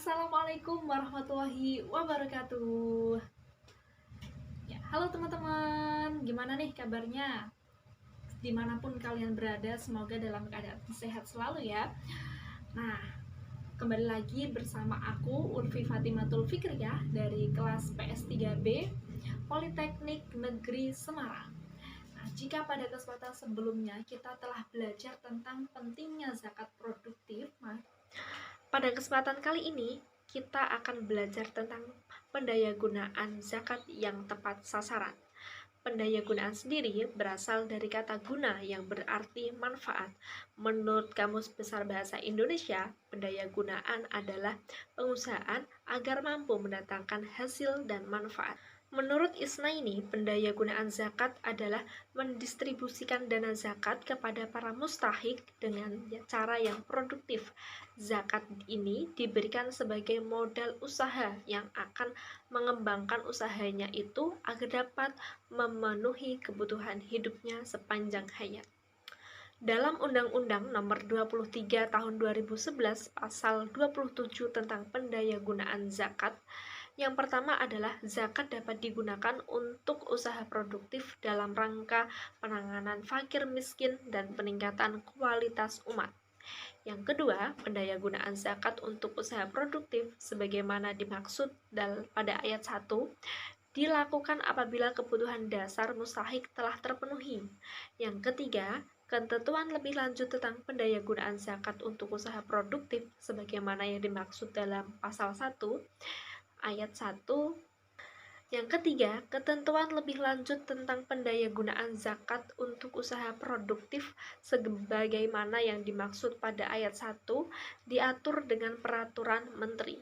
Assalamualaikum warahmatullahi wabarakatuh. Ya, halo teman-teman, gimana nih kabarnya? Dimanapun kalian berada, semoga dalam keadaan sehat selalu ya. Nah, kembali lagi bersama aku Urfi Fatimatul Fikriyah dari kelas PS3B Politeknik Negeri Semarang. Nah, jika pada kesempatan sebelumnya kita telah belajar tentang pentingnya zakat produktif, pada kesempatan kali ini kita akan belajar tentang pendayagunaan zakat yang tepat sasaran. Pendayagunaan sendiri berasal dari kata guna yang berarti manfaat. Menurut Kamus Besar Bahasa Indonesia, pendayagunaan adalah pengusahaan agar mampu mendatangkan hasil dan manfaat. Menurut Isnaini, pendayagunaan zakat adalah mendistribusikan dana zakat kepada para mustahik dengan cara yang produktif. Zakat ini diberikan sebagai modal usaha yang akan mengembangkan usahanya itu agar dapat memenuhi kebutuhan hidupnya sepanjang hayat. Dalam Undang-Undang Nomor 23 Tahun 2011 Pasal 27 tentang pendayagunaan zakat, yang pertama adalah zakat dapat digunakan untuk usaha produktif dalam rangka penanganan fakir miskin dan peningkatan kualitas umat. Yang kedua, pendayagunaan zakat untuk usaha produktif sebagaimana dimaksud pada ayat 1 dilakukan apabila kebutuhan dasar mustahik telah terpenuhi. Yang ketiga, ketentuan lebih lanjut tentang pendayagunaan zakat untuk usaha produktif sebagaimana yang dimaksud dalam pasal 1 ayat 1. Yang ketiga, ketentuan lebih lanjut tentang pendayagunaan zakat untuk usaha produktif sebagaimana yang dimaksud pada ayat 1 diatur dengan peraturan menteri.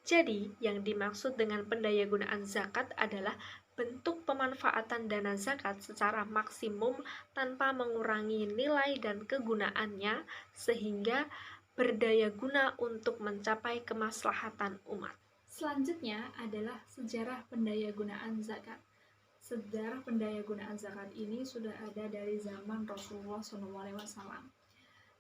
Jadi, yang dimaksud dengan pendayagunaan zakat adalah bentuk pemanfaatan dana zakat secara maksimum tanpa mengurangi nilai dan kegunaannya sehingga berdaya guna untuk mencapai kemaslahatan umat. Selanjutnya adalah sejarah pendayagunaan zakat. Sejarah pendayagunaan zakat ini sudah ada dari zaman Rasulullah SAW.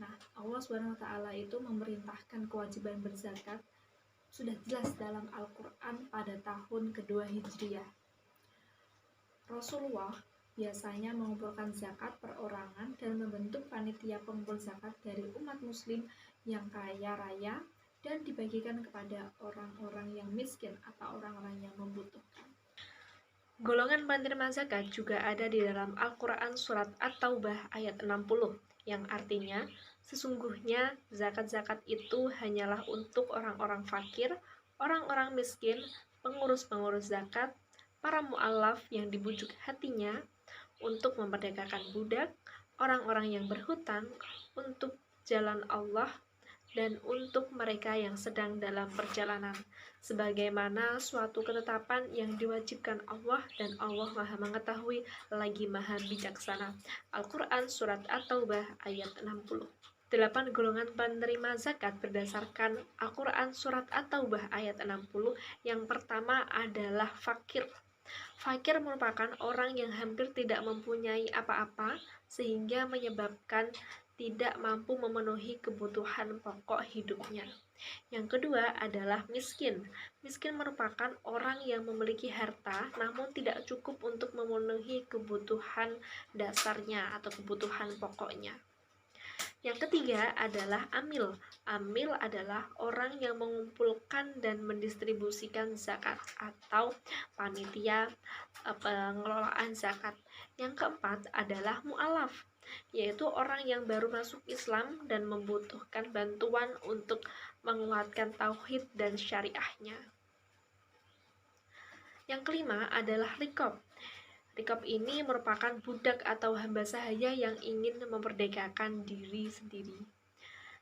Nah, Allah SWT itu memerintahkan kewajiban berzakat sudah jelas dalam Al-Quran pada tahun kedua Hijriah. Rasulullah biasanya mengumpulkan zakat perorangan dan membentuk panitia pengumpul zakat dari umat muslim yang kaya raya dan dibagikan kepada orang-orang yang miskin atau orang-orang yang membutuhkan. Golongan penerima zakat juga ada di dalam Al-Quran Surat At-Taubah ayat 60, yang artinya, sesungguhnya zakat-zakat itu hanyalah untuk orang-orang fakir, orang-orang miskin, pengurus-pengurus zakat, para mu'alaf yang dibujuk hatinya, untuk memperdagangkan budak, orang-orang yang berhutang, untuk jalan Allah, dan untuk mereka yang sedang dalam perjalanan, sebagaimana suatu ketetapan yang diwajibkan Allah dan Allah Maha Mengetahui lagi Maha Bijaksana. Al-Quran Surat At-Taubah ayat 60. 8 golongan penerima zakat berdasarkan Al-Quran Surat At-Taubah ayat 60. Yang pertama adalah fakir. Fakir merupakan orang yang hampir tidak mempunyai apa-apa sehingga menyebabkan tidak mampu memenuhi kebutuhan pokok hidupnya. Yang kedua adalah miskin. Miskin merupakan orang yang memiliki harta namun tidak cukup untuk memenuhi kebutuhan dasarnya atau kebutuhan pokoknya. Yang ketiga adalah amil. Amil adalah orang yang mengumpulkan dan mendistribusikan zakat atau panitia pengelolaan zakat. Yang keempat adalah mu'alaf, yaitu orang yang baru masuk Islam dan membutuhkan bantuan untuk menguatkan tauhid dan syariahnya. Yang kelima adalah riqab. Riqab ini merupakan budak atau hamba sahaya yang ingin memperdagangkan diri sendiri.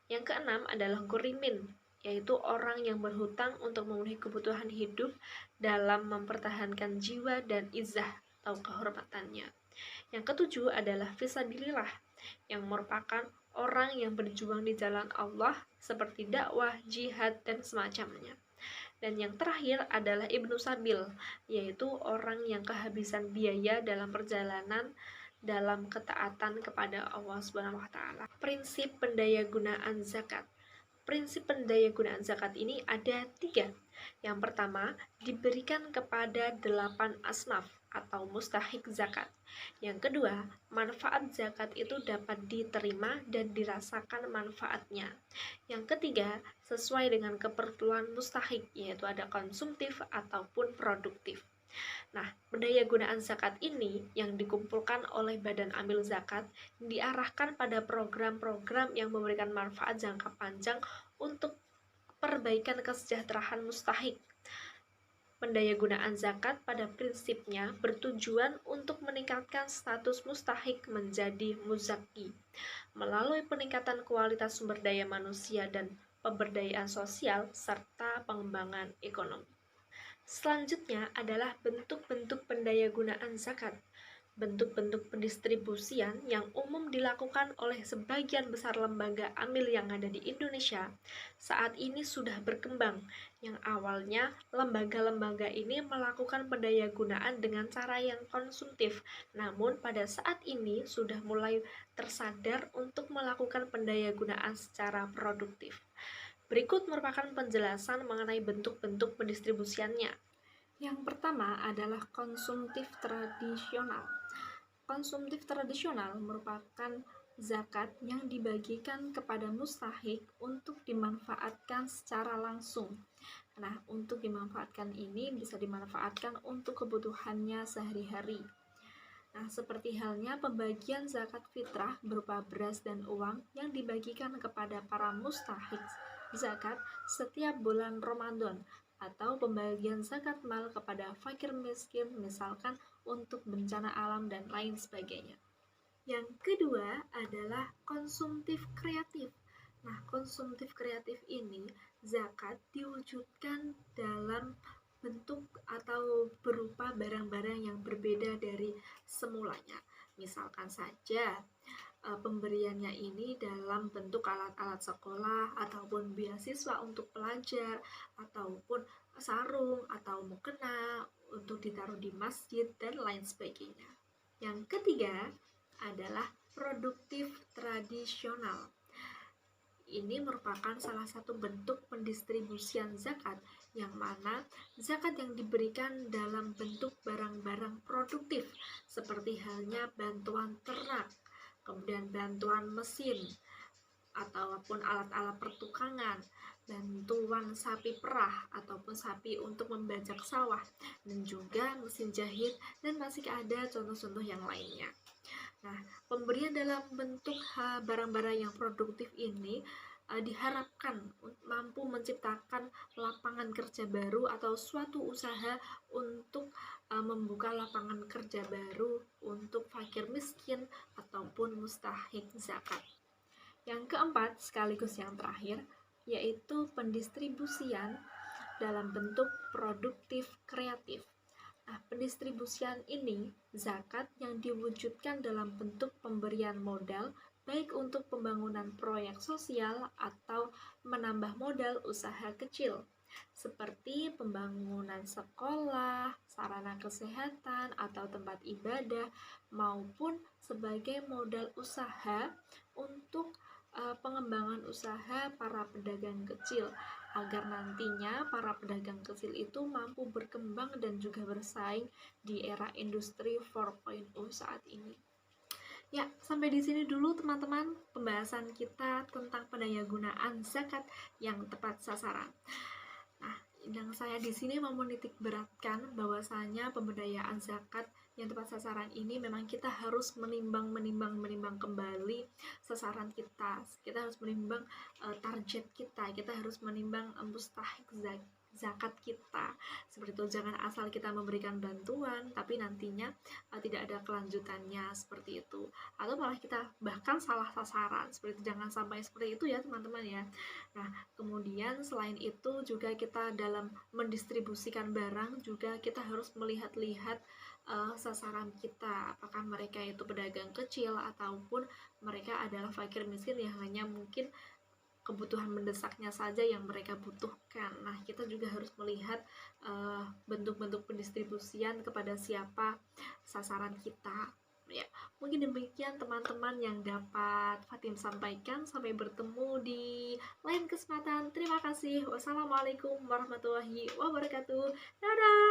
Yang keenam adalah ghorimin, yaitu orang yang berhutang untuk memenuhi kebutuhan hidup dalam mempertahankan jiwa dan izzah atau kehormatannya. Yang ketujuh adalah fisabilillah, yang merupakan orang yang berjuang di jalan Allah seperti dakwah, jihad, dan semacamnya. Dan yang terakhir adalah ibnu sabil, yaitu orang yang kehabisan biaya dalam perjalanan dalam ketaatan kepada Allah Subhanahu wa taala. Prinsip pendayagunaan zakat. prinsip pendayagunaan zakat ini ada 3. Yang pertama, diberikan kepada 8 asnaf atau mustahik zakat. Yang kedua, manfaat zakat itu dapat diterima dan dirasakan manfaatnya. Yang ketiga, sesuai dengan keperluan mustahik, yaitu ada konsumtif ataupun produktif. Nah, pendayagunaan zakat ini yang dikumpulkan oleh Badan Amil Zakat diarahkan pada program-program yang memberikan manfaat jangka panjang untuk perbaikan kesejahteraan mustahik. Pendayagunaan zakat pada prinsipnya bertujuan untuk meningkatkan status mustahik menjadi muzaki melalui peningkatan kualitas sumber daya manusia dan pemberdayaan sosial serta pengembangan ekonomi. Selanjutnya adalah bentuk-bentuk pendayagunaan zakat. Bentuk-bentuk pendistribusian yang umum dilakukan oleh sebagian besar lembaga amil yang ada di Indonesia saat ini sudah berkembang. Yang awalnya lembaga-lembaga ini melakukan pendayagunaan dengan cara yang konsumtif, namun pada saat ini sudah mulai tersadar untuk melakukan pendayagunaan secara produktif. Berikut merupakan penjelasan mengenai bentuk-bentuk pendistribusiannya. Yang pertama adalah konsumtif tradisional. Konsumtif tradisional merupakan zakat yang dibagikan kepada mustahik untuk dimanfaatkan secara langsung. Nah, untuk dimanfaatkan ini bisa dimanfaatkan untuk kebutuhannya sehari-hari. Nah, seperti halnya pembagian zakat fitrah berupa beras dan uang yang dibagikan kepada para mustahik zakat setiap bulan Ramadan, atau pembagian zakat mal kepada fakir miskin misalkan untuk bencana alam dan lain sebagainya. Yang kedua adalah konsumtif kreatif. Nah, konsumtif kreatif ini zakat diwujudkan dalam bentuk atau berupa barang-barang yang berbeda dari semulanya. Misalkan saja pemberiannya ini dalam bentuk alat-alat sekolah ataupun beasiswa untuk pelajar ataupun sarung atau mukena untuk ditaruh di masjid dan lain sebagainya. Yang ketiga adalah produktif tradisional. Ini merupakan salah satu bentuk pendistribusian zakat yang mana zakat yang diberikan dalam bentuk barang-barang produktif seperti halnya bantuan ternak, kemudian bantuan mesin ataupun alat-alat pertukangan, bantuan sapi perah ataupun sapi untuk membajak sawah, dan juga mesin jahit, dan masih ada contoh-contoh yang lainnya. Nah, pemberian dalam bentuk barang-barang yang produktif ini diharapkan mampu menciptakan lapangan kerja baru atau suatu usaha untuk membuka lapangan kerja baru untuk fakir miskin ataupun mustahik zakat. Yang keempat, sekaligus yang terakhir, yaitu pendistribusian dalam bentuk produktif kreatif. Nah, pendistribusian ini zakat yang diwujudkan dalam bentuk pemberian modal baik untuk pembangunan proyek sosial atau menambah modal usaha kecil seperti pembangunan sekolah, sarana kesehatan atau tempat ibadah, maupun sebagai modal usaha untuk pengembangan usaha para pedagang kecil agar nantinya para pedagang kecil itu mampu berkembang dan juga bersaing di era industri 4.0 saat ini. Ya, sampai di sini dulu teman-teman pembahasan kita tentang pendayagunaan zakat yang tepat sasaran. Nah, yang saya di sini mau menitik beratkan bahwasanya pemberdayaan zakat yang tepat sasaran ini memang kita harus menimbang kembali sasaran kita. Kita harus menimbang target kita harus menimbang mustahik zakat kita. Seperti itu, jangan asal kita memberikan bantuan tapi nantinya tidak ada kelanjutannya seperti itu, atau malah kita bahkan salah sasaran. Seperti itu, jangan sampai seperti itu ya teman-teman ya. Nah, kemudian selain itu juga kita dalam mendistribusikan barang juga kita harus melihat-lihat sasaran kita, apakah mereka itu pedagang kecil ataupun mereka adalah fakir miskin yang hanya mungkin kebutuhan mendesaknya saja yang mereka butuhkan. Nah, kita juga harus melihat bentuk-bentuk pendistribusian kepada siapa sasaran kita. Ya, mungkin demikian teman-teman yang dapat Fatim sampaikan. Sampai bertemu di lain kesempatan. Terima kasih. Wassalamualaikum warahmatullahi wabarakatuh. Dadah.